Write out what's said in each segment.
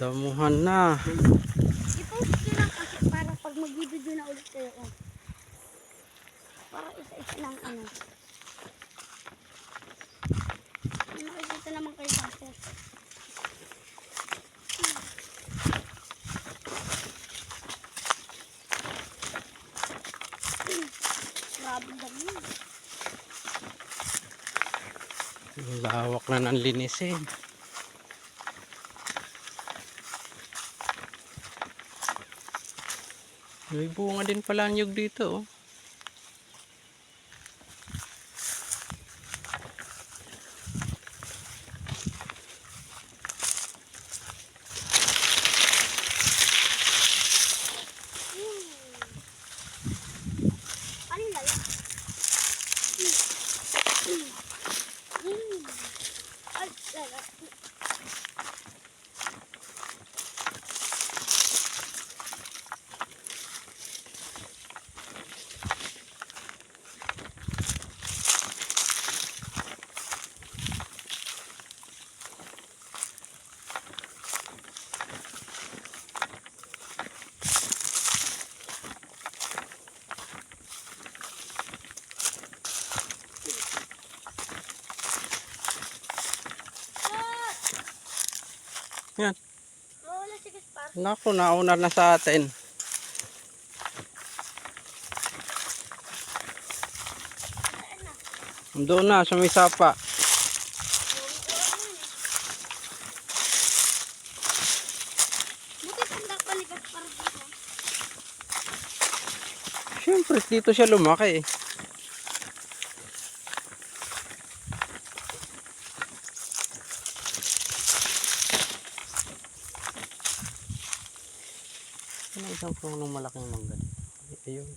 Damuhan na. I-post ko lang kasi para pag mag-video na ulit kayo. Para isa-isa lang ano. Nakikita naman kayo sa akin. Grabe dami. Lawak na ng linisin. May bunga din pala ang nyug dito. Oh. Ano yung lala? Ay, lala. Yan. Wala si Gaspar. Naku, nauna na sa atin. Doon na, sa may sapa. Buti tanda pa ni Gaspar dito. Siyempre, dito siya lumaki. Ano isang punong malaking mangga dito? Ayun.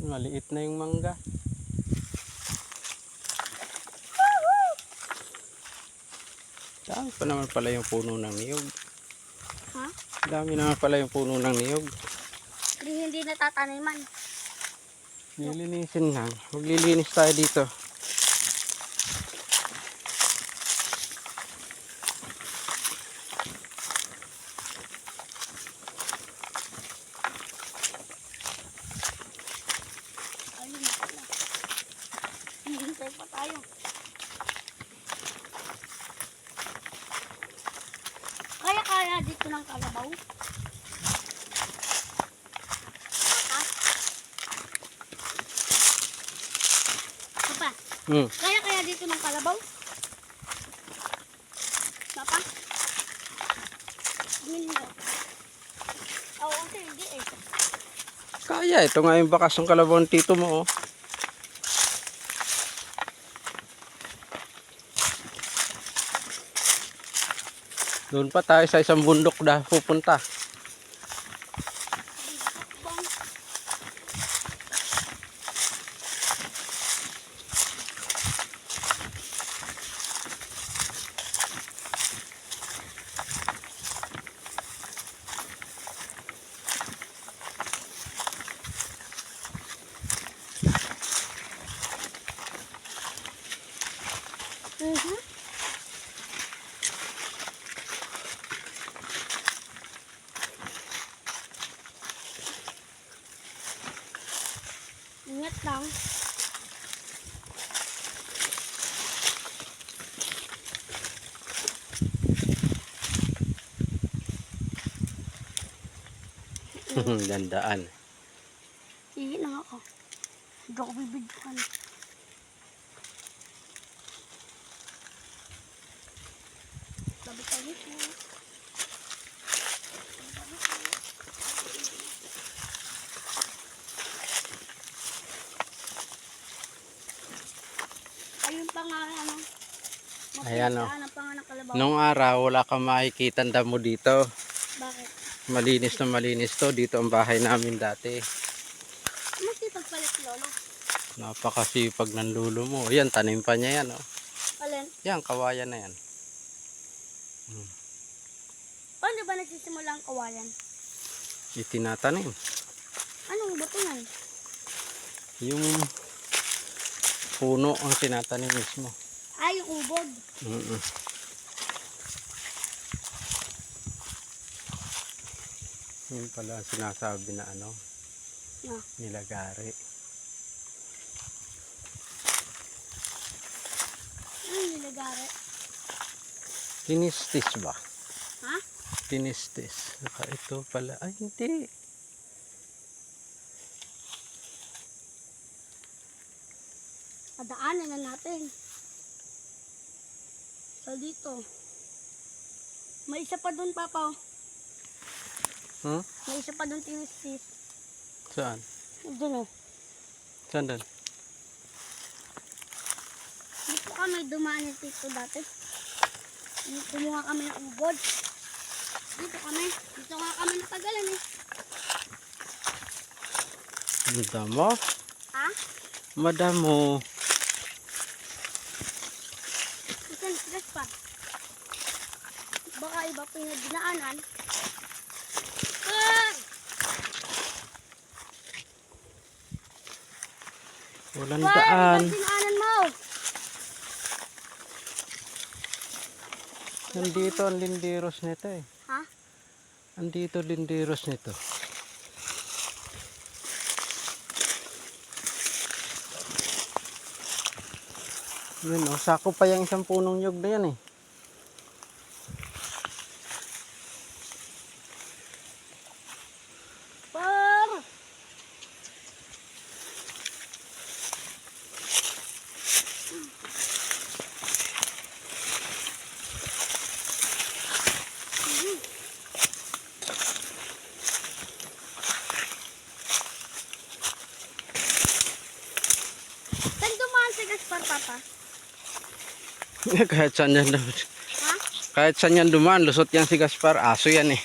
Maliit na yung mangga. Dami pa naman pala yung puno ng niyog. Ha? Dami naman pala yung puno ng niyog. Hindi natataniman. Nilinisin lang. Maglilinis tayo dito. Ayun na pala. Hihintay pa tayo. Kaya dito ng kalabaw. Papa, kaya dito ng kalabaw? Papa? Hindi. Oo, kasi hindi eh. Kaya, ito nga yung bakas ng kalabaw ng tito mo. Oh. Doon pa tayo sa isang bundok na pupunta. Ingat lang. Dandaan. Ihi lang ako. Hindi ako bibigyan. Labi tayo nito. Ayun pa nga ano. Ayan o. Pa nga ng kalabaw. Nung araw, wala kang makikita ang damo dito. Bakit? Malinis na malinis to. Dito ang bahay namin dati. Masipag palit lolo. Napakasipag ng lulo mo. Yan, tanim pa niya yan. Oh. Alin? Yan, kawayan na yan. Paano ba nagsisimula ang kawayan? Itinatanim. Anong bato yan? Yung puno ang tinatanim mismo. Ay, yung ubod. Mm. Yun pala ang sinasabi na ano, No. nilagari. Ano yung nilagari? Tinistis ba? Ha? Tinistis. Saka ito pala. Ay, hindi. Padaanan na natin. So dito. May isa pa dun, Papa. Hmm? May isa pa dun tinistis. Saan? Dun, oh. Saan doon? Dito kami dumaan dito dati. Kumuha kami ng ubod. Dito kami. Dito nga kami natagalan eh. Madamo? Ha? Madamo. Ito, stress pa. Baka iba pa yung dinaanan. Ah! Walang Par, daan. iba dinaanan mo. Nandito ang lindiros nito eh. Ha? Andito lindiros nito. Yun oh, sako pa yung isang punong nyug na yan eh. Par! Saan dumaan si Gaspar, Papa? Kahit saan yan dumaan. Ha? Kahit saan yan dumaan, lusot yan si Gaspar. Aso yan eh.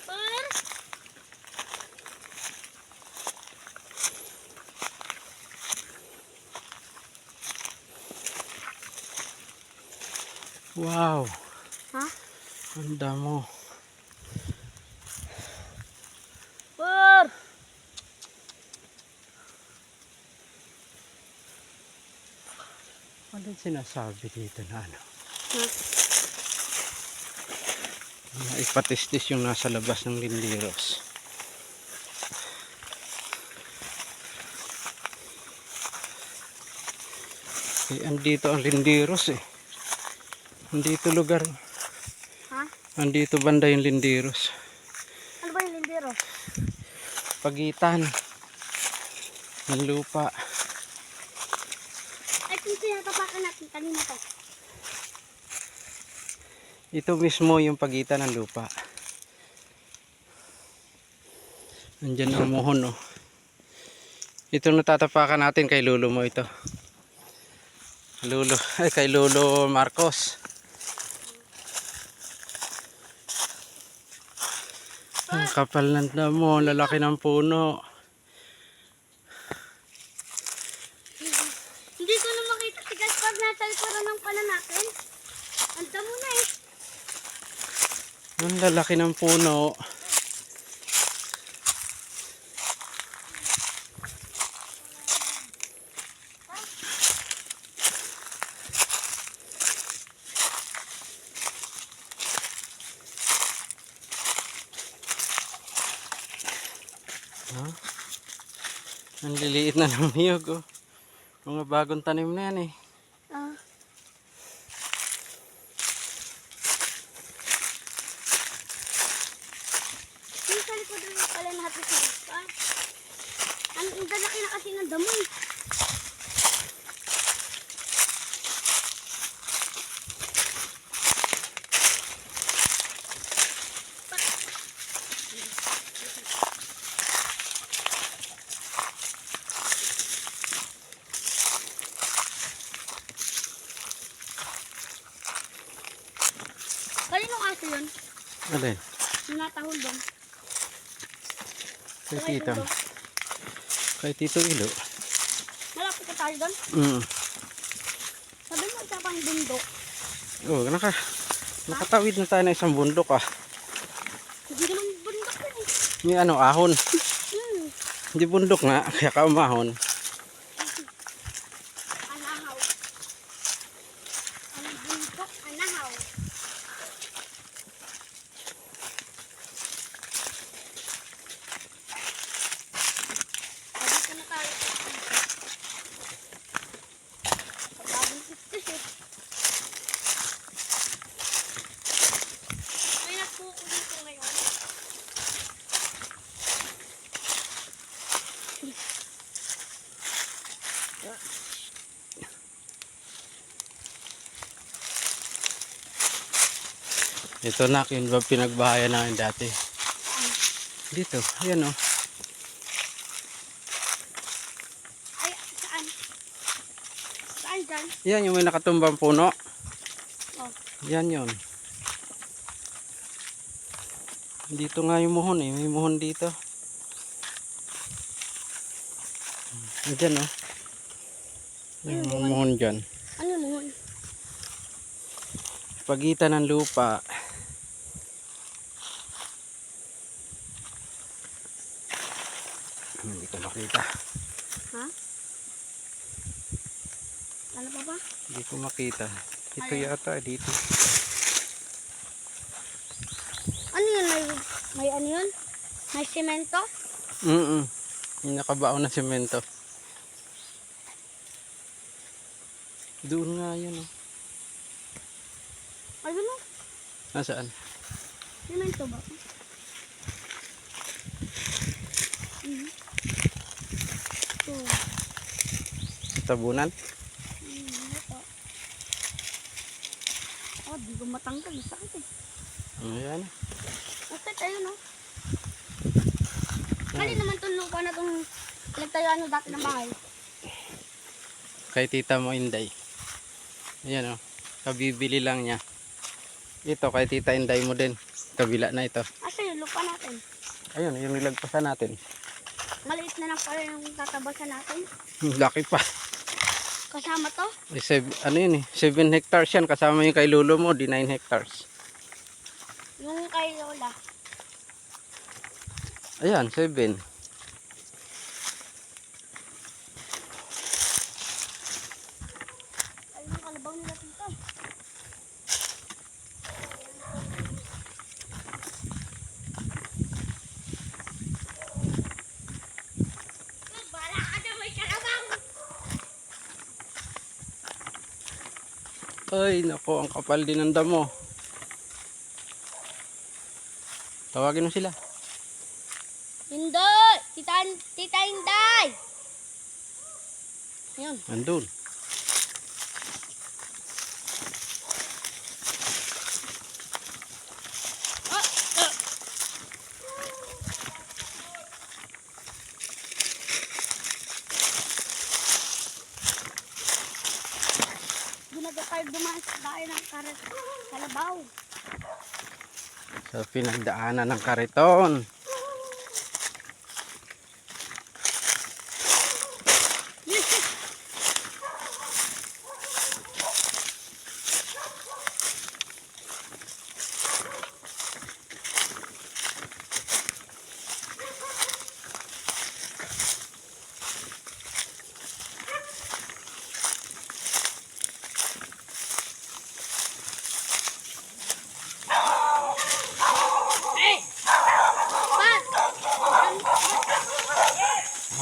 Par! Wow. Ha? Ang damo. Par! Ano yung sinasabi dito na ano? Ha? Na ipatistis yung nasa labas ng lindiros. Eh, andito ang lindiros eh. Andito lugar. Ha? Andito banda yung lindiros. Ano ba yung lindero? Pagitan ng lupa. Ay, kung sinatapakan natin kanina to. Ito mismo yung pagitan ng lupa. Andyan ang muhon oh. Ito natatapakan natin kay Lolo mo ito. Lolo, ay kay Lolo Marcos. Ang kapal ng damo, lalaki ng puno. Hindi ko na makita si Gaspar na talikuran ng pala natin. Ang damo na eh. Ang lalaki ng puno. Huh? Ang liliit na ng niyog oh. Mga bagong tanim na yan eh. Ah. Yung sa likod na pala natin si Gaspar. Ang lalaki na kasi ng damo eh. Kaninong aso yun? Alin? Yung natahol doon. Kay Tito. Kay Tito Ilo. Wala Malapit ka tayo doon. Mm. Sabi mo, isa pang bundok. Oh, nakatawid na tayo ng isang bundok ah. Hindi naman bundok yun eh. May ano, ahon. Hmm. Hindi bundok nga, kaya kaumahon. Anahaw. Ang bundok, anahaw. Sabi ko na tayo. Pagkabing 56. May nagpuko dito ngayon. Ito na, yun ba pinagbahayan namin dati. Dito, ayan oh. Ay, saan? Saan dyan? Yan yung may nakatumbang puno. Oh. Yan yun. Dito nga yung muhon eh. May muhon dito. Diyan oh. May muhon dyan. Ano naman? Pagitan ng lupa. Hindi ko makita. Ha? Ano pa ba? Hindi ko makita. Ito Ayun. yata dito. Ano yun? May ano yun? May semento? Yung nakabaon na semento. Doon nga yun oh. Ayun o. Nasaan? Semento ba? Ito. Tabunan? Ito. Oh, di ko matanggal. Sakit eh. Ayan. Sakit ayun o. Kali naman itong lupa na itong pinagtayuan mo dati ng bahay. Kay tita mo Inday. Ayan oh. Kabibili lang niya. Ito kay tita Inday mo din. Kabila na ito. Asa yung lupa natin? Ayun, yung nilagpasan natin. Maliit na lang pala yung tatabasan natin. Laki pa. Kasama to? Ano yun eh? 7 hectares yan. Kasama yung kay lolo mo. Di 9 hectares. Yung kay Lola. Ayan, 7. Ayun yung kalabaw nila dito. Bala ka na may kalabaw! Ay, nako. Ang kapal din ng damo. Tawagin mo sila. Inday! Tita Inday! Ayun. Andun. Ginagapay dumaan sa bahay ng kalabaw. Sa pinagdaanan ng kariton.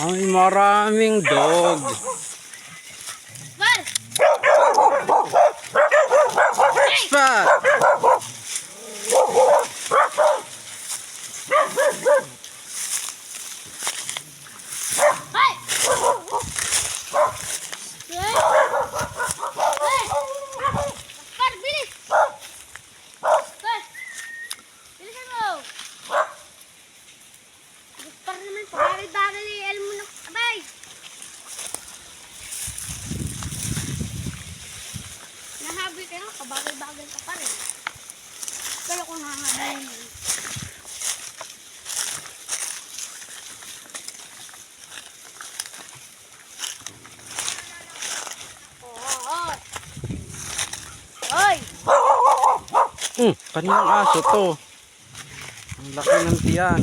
Ay, maraming dog. Bar! Spot! Hey! Hey! Hey! Bar, bilis! Bar! Bilisan mo! Bar naman, pagkakit-bakit ni Elmo na. Abay! Nahabi ka na, kabagal-bagal ka pa rin. Kala ko nahabi mo. Hoy! Kaninang aso to? Ang laki ng tiyan.